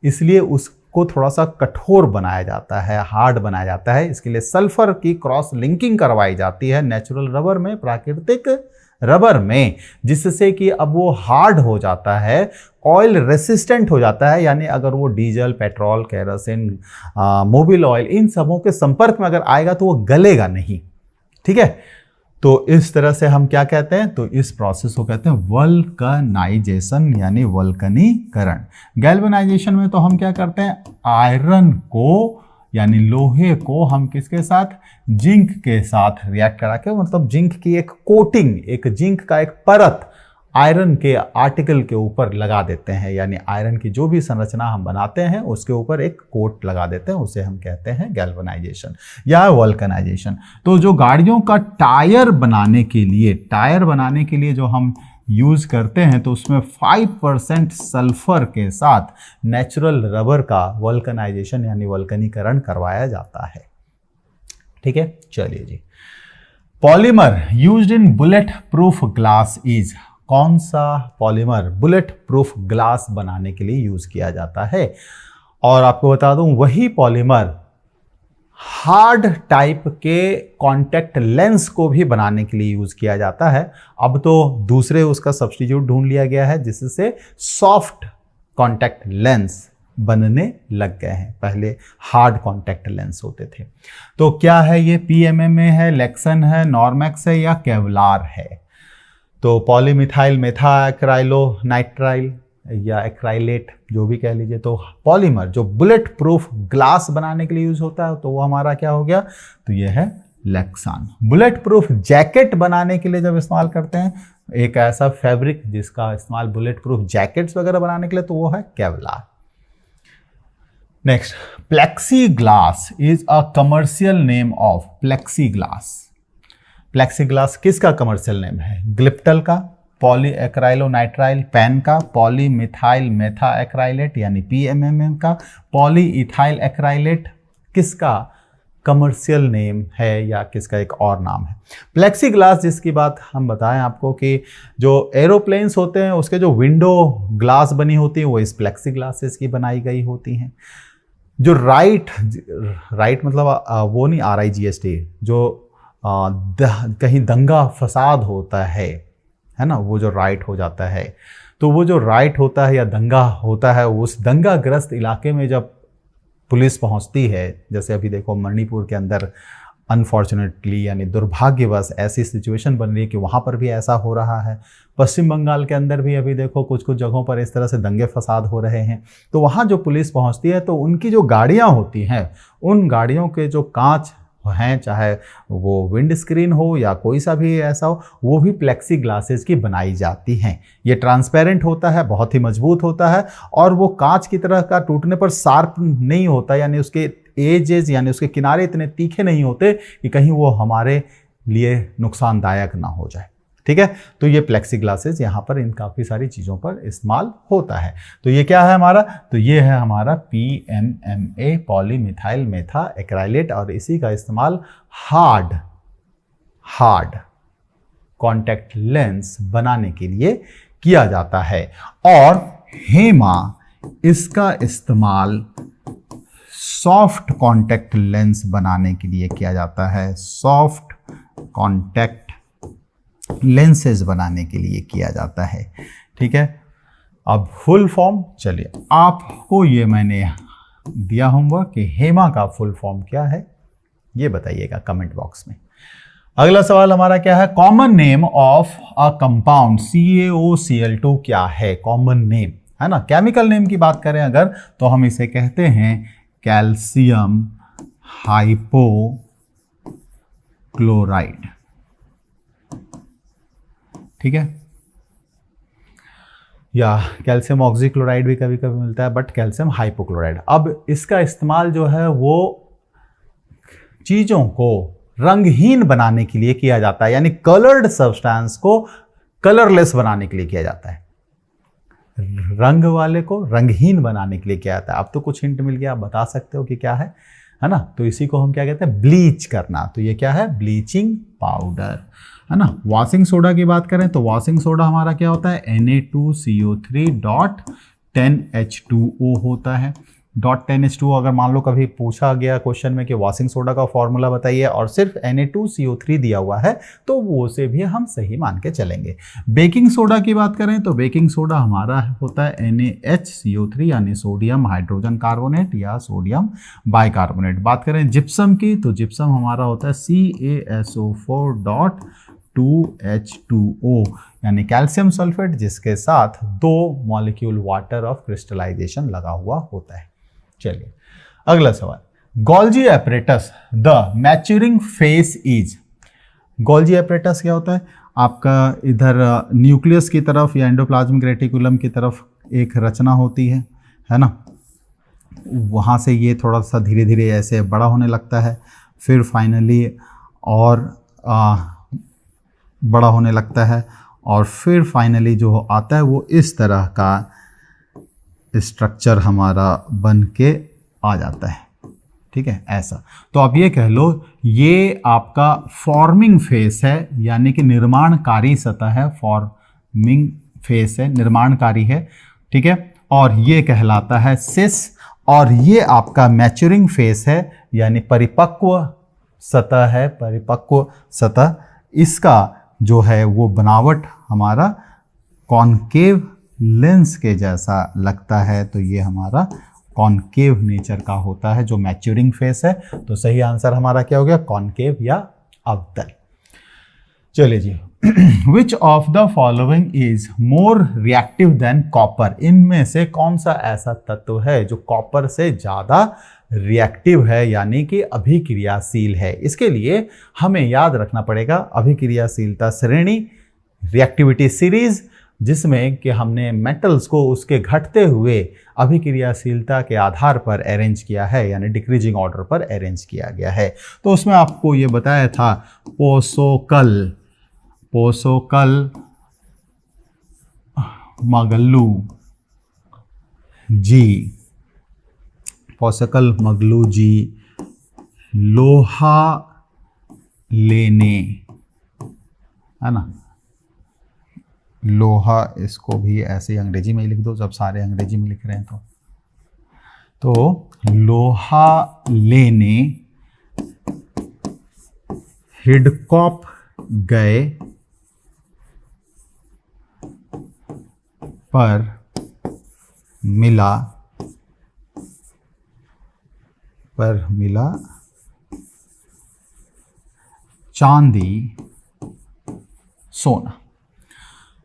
इसलिए उसको थोड़ा सा कठोर बनाया जाता है, हार्ड बनाया जाता है। इसके लिए सल्फर की क्रॉस लिंकिंग करवाई जाती है नेचुरल रबर में, प्राकृतिक रबर में, जिससे कि अब वो हार्ड हो जाता है, ऑयल रेसिस्टेंट हो जाता है, यानी अगर वो diesel, petrol, kerosene, Mobil oil इन सबों के संपर्क में अगर आएगा तो वो गलेगा नहीं। ठीक है, तो इस तरह से हम क्या कहते हैं, तो इस प्रोसेस को कहते हैं वल्कनाइजेशन यानी वल्कनीकरण। गैल्वेनाइजेशन में तो हम क्या करते हैं, आयरन को यानी लोहे को हम किसके साथ, जिंक के साथ रिएक्ट करा के, मतलब जिंक की एक कोटिंग, एक जिंक का एक परत आयरन के आर्टिकल के ऊपर लगा देते हैं, यानी आयरन की जो भी संरचना हम बनाते हैं उसके ऊपर एक कोट लगा देते हैं, उसे हम कहते हैं गैल्वेनाइजेशन या वल्कनाइजेशन। तो जो गाड़ियों का टायर बनाने के लिए जो हम यूज करते हैं, तो उसमें 5% सल्फर के साथ नेचुरल रबर का वल्कनाइजेशन यानी वल्कनीकरण करवाया जाता है। ठीक है, चलिए जी, polymer used in bullet proof glass is, कौन सा पॉलीमर बुलेट प्रूफ ग्लास बनाने के लिए यूज किया जाता है। और आपको बता दूं, वही पॉलीमर हार्ड टाइप के कॉन्टैक्ट लेंस को भी बनाने के लिए यूज किया जाता है। अब तो दूसरे उसका सब्स्टिट्यूट ढूंढ लिया गया है, जिससे सॉफ्ट कॉन्टैक्ट लेंस बनने लग गए हैं, पहले हार्ड कॉन्टैक्ट लेंस होते थे। तो क्या है ये, PMMA है, लेक्सन है, नॉर्मैक्स है या केवलार है। तो पॉलीमिथाइल मेथाक्राइलोनाइट्राइल या एक्राइलेट जो भी कह लीजिए, तो पॉलीमर जो बुलेट प्रूफ ग्लास बनाने के लिए यूज होता है तो वो हमारा क्या हो गया, तो ये है लेक्सान। बुलेट प्रूफ जैकेट बनाने के लिए जब इस्तेमाल करते हैं, एक ऐसा फैब्रिक जिसका इस्तेमाल बुलेट प्रूफ जैकेट्स वगैरह बनाने के लिए, तो वो है Kevlar. Next, plexi glass is a commercial name of, plexi glass किसका कमर्शियल नेम है, ग्लिप्टल का, पॉली एक्राइलोनाइट्राइल पेन का, पॉलीमिथाइल मेथा एक्राइलेट यानी PMMA का, पॉली इथाइल एक्राइलेट किसका कमर्शियल नेम है या किसका एक और नाम है। प्लेक्सी ग्लास जिसकी बात हम बताएं आपको कि जो एरोप्लेन्स होते हैं उसके जो विंडो ग्लास बनी होती है वो इस प्लेक्सी ग्लासेस की बनाई गई होती हैं। जो राइट मतलब वो नहीं RIGST, जो कहीं दंगा फसाद होता है ना, वो जो राइट हो जाता है, तो वो जो राइट होता है या दंगा होता है, उस दंगाग्रस्त इलाके में जब पुलिस पहुंचती है, जैसे अभी देखो मणिपुर के अंदर अनफॉर्चुनेटली यानी दुर्भाग्यवश ऐसी सिचुएशन बन रही है कि वहाँ पर भी ऐसा हो रहा है। पश्चिम बंगाल के अंदर भी अभी देखो कुछ कुछ जगहों पर इस तरह से दंगे फसाद हो रहे हैं। तो वहाँ जो पुलिस पहुँचती है तो उनकी जो गाड़ियाँ होती हैं, उन गाड़ियों के जो कांच हैं, चाहे वो विंड स्क्रीन हो या कोई सा भी ऐसा हो, वो भी प्लेक्सी ग्लासेस की बनाई जाती हैं। ये ट्रांसपेरेंट होता है, बहुत ही मजबूत होता है, और वो कांच की तरह का टूटने पर शार्प नहीं होता, यानी उसके एजेस यानी उसके किनारे इतने तीखे नहीं होते कि कहीं वो हमारे लिए नुकसानदायक ना हो जाए। ठीक है, तो ये प्लेक्सी ग्लासेस यहाँ पर इन काफ़ी सारी चीज़ों पर इस्तेमाल होता है। तो ये क्या है हमारा, तो ये है हमारा PMMA पॉलीमिथाइल मेथा एक्राइलेट, और इसी का इस्तेमाल हार्ड कॉन्टैक्ट लेंस बनाने के लिए किया जाता है। और हेमा इसका इस्तेमाल सॉफ्ट कॉन्टैक्ट लेंस बनाने के लिए किया जाता है, सॉफ्ट कॉन्टैक्ट लेंसेज बनाने के लिए किया जाता है। ठीक है, अब फुल फॉर्म, चलिए आपको ये मैंने दिया होमवर्क कि हेमा का फुल फॉर्म क्या है, ये बताइएगा कमेंट बॉक्स में। अगला सवाल हमारा क्या है, common name of a compound CaOCl2 क्या है, कॉमन नेम है ना। केमिकल नेम की बात करें अगर तो हम इसे कहते हैं कैल्शियम हाइपोक्लोराइड, ठीक है, या कैल्शियम ऑक्सीक्लोराइड भी कभी कभी मिलता है, बट कैल्शियम हाइपोक्लोराइड। अब इसका इस्तेमाल जो है वो चीजों को रंगहीन बनाने के लिए किया जाता है, यानी कलर्ड सब्सटेंस को कलरलेस बनाने के लिए किया जाता है, रंग वाले को रंगहीन बनाने के लिए किया जाता है। अब तो कुछ हिंट मिल गया, आप बता सकते हो कि क्या है ना। तो इसी को हम क्या कहते हैं, ब्लीच करना। तो ये क्या है, ब्लीचिंग पाउडर, है ना। वॉशिंग सोडा की बात करें तो वॉशिंग सोडा हमारा क्या होता है, Na2CO3.10H2O होता है। .10H2O अगर मान लो कभी पूछा गया क्वेश्चन में कि वॉशिंग सोडा का फॉर्मूला बताइए और सिर्फ Na2CO3 दिया हुआ है तो वो से भी हम सही मान के चलेंगे। बेकिंग सोडा की बात करें तो बेकिंग सोडा हमारा होता है NaHCO3 यानी सोडियम हाइड्रोजन कार्बोनेट या सोडियम बाइकार्बोनेट। बात करें जिप्सम की तो जिप्सम हमारा होता है CaSO4.2H2O यानी कैल्शियम सल्फेट, जिसके साथ 2 मॉलिक्यूल वाटर ऑफ क्रिस्टलाइजेशन लगा हुआ होता है। चलिए अगला सवाल, Golgi apparatus the maturing face is. Golgi apparatus क्या होता है, आपका इधर न्यूक्लियस की तरफ या एंडोप्लाज्मिक रेटिकुलम की तरफ एक रचना होती है ना, वहाँ से ये थोड़ा सा धीरे धीरे ऐसे बड़ा होने लगता है, फिर फाइनली और बड़ा होने लगता है, और फिर फाइनली जो आता है वो इस तरह का स्ट्रक्चर हमारा बन के आ जाता है, ठीक है, ऐसा। तो आप ये कह लो ये आपका फॉर्मिंग फेस है, यानी कि निर्माणकारी सतह है, फॉर्मिंग फेस है, निर्माणकारी है, ठीक है। और ये कहलाता है सिस, और ये आपका मैच्योरिंग फेस है यानी परिपक्व सतह है, परिपक्व सतह। इसका जो है वो बनावट हमारा कॉनकेव लेंस के जैसा लगता है, तो ये हमारा कॉनकेव नेचर का होता है जो मैच्योरिंग फेस है। तो सही आंसर हमारा क्या हो गया, कॉनकेव या अवतल। चलिए जी, which of the following is more reactive than copper. इनमें से कौन सा ऐसा तत्व है जो कॉपर से ज़्यादा रिएक्टिव है यानी कि अभिक्रियाशील है। इसके लिए हमें याद रखना पड़ेगा अभिक्रियाशीलता श्रेणी, रिएक्टिविटी सीरीज, जिसमें कि हमने मेटल्स को उसके घटते हुए अभिक्रियाशीलता के आधार पर अरेंज किया है, यानी डिक्रीजिंग ऑर्डर पर अरेंज किया गया है। तो उसमें आपको ये बताया था पोसोकल मगल्लू जी, पोसोकल मगलू जी, लोहा लेने, है ना, लोहा, इसको भी ऐसे ही अंग्रेजी में ही लिख दो, जब सारे अंग्रेजी में लिख रहे हैं तो लोहा लेने हिडकॉप गए पर मिला चांदी सोना।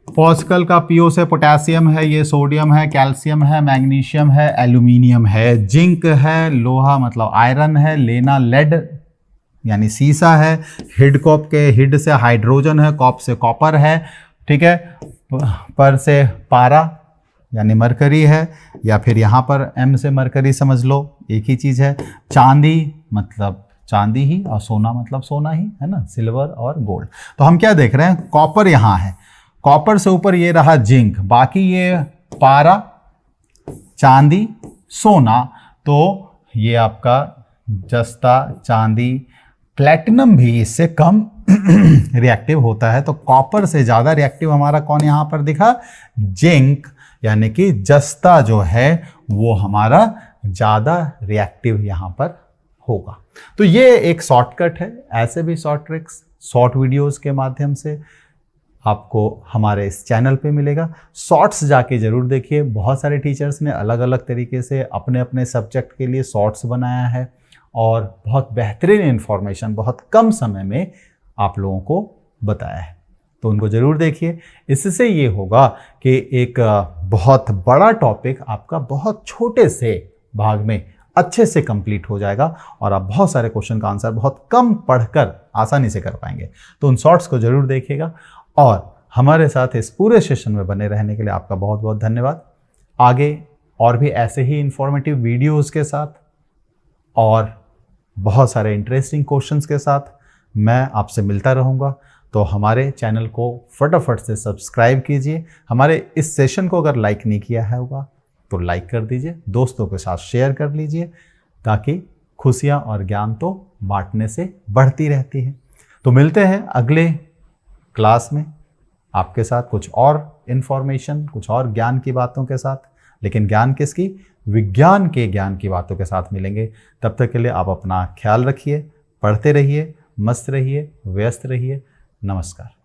पॉस्कल का पीओ से पोटेशियम है, ये सोडियम है, कैल्शियम है, मैग्नीशियम है, एल्यूमिनियम है, जिंक है, लोहा मतलब आयरन है, लेना लेड यानी सीसा है, हिडकॉप के हिड से हाइड्रोजन है, कॉप से कॉपर है, ठीक है, पर से पारा यानी मरकरी है, या फिर यहाँ पर एम से मरकरी समझ लो, एक ही चीज़ है। चांदी मतलब चांदी ही, और सोना मतलब सोना ही, है ना, सिल्वर और गोल्ड। तो हम क्या देख रहे हैं, कॉपर यहाँ है, कॉपर से ऊपर ये रहा जिंक, बाकी ये पारा, चांदी, सोना, तो ये आपका जस्ता, चांदी, प्लैटिनम भी इससे कम रिएक्टिव होता है। तो कॉपर से ज़्यादा रिएक्टिव हमारा कौन यहाँ पर दिखा, जिंक, यानी कि जस्ता जो है वो हमारा ज़्यादा रिएक्टिव यहाँ पर होगा। तो ये एक शॉर्टकट है, ऐसे भी शॉर्ट ट्रिक्स शॉर्ट वीडियोस के माध्यम से आपको हमारे इस चैनल पे मिलेगा। शॉर्ट्स जाके ज़रूर देखिए, बहुत सारे टीचर्स ने अलग अलग तरीके से अपने अपने सब्जेक्ट के लिए शॉर्ट्स बनाया है और बहुत बेहतरीन इन्फॉर्मेशन बहुत कम समय में आप लोगों को बताया है, तो उनको ज़रूर देखिए। इससे ये होगा कि एक बहुत बड़ा टॉपिक आपका बहुत छोटे से भाग में अच्छे से कंप्लीट हो जाएगा और आप बहुत सारे क्वेश्चन का आंसर बहुत कम पढ़कर आसानी से कर पाएंगे। तो उन शॉर्ट्स को ज़रूर देखिएगा और हमारे साथ इस पूरे सेशन में बने रहने के लिए आपका बहुत बहुत धन्यवाद। आगे और भी ऐसे ही इंफॉर्मेटिव वीडियोज़ के साथ और बहुत सारे इंटरेस्टिंग क्वेश्चंस के साथ मैं आपसे मिलता रहूँगा। तो हमारे चैनल को फटाफट से सब्सक्राइब कीजिए। हमारे इस सेशन को अगर लाइक नहीं किया है होगा तो लाइक कर दीजिए, दोस्तों के साथ शेयर कर लीजिए, ताकि खुशियाँ और ज्ञान तो बांटने से बढ़ती रहती है। तो मिलते हैं अगले क्लास में आपके साथ कुछ और इन्फॉर्मेशन, कुछ और ज्ञान की बातों के साथ। लेकिन ज्ञान किसकी? विज्ञान के ज्ञान की बातों के साथ मिलेंगे। तब तक के लिए आप अपना ख्याल रखिए, पढ़ते रहिए, मस्त रहिए, व्यस्त रहिए। नमस्कार।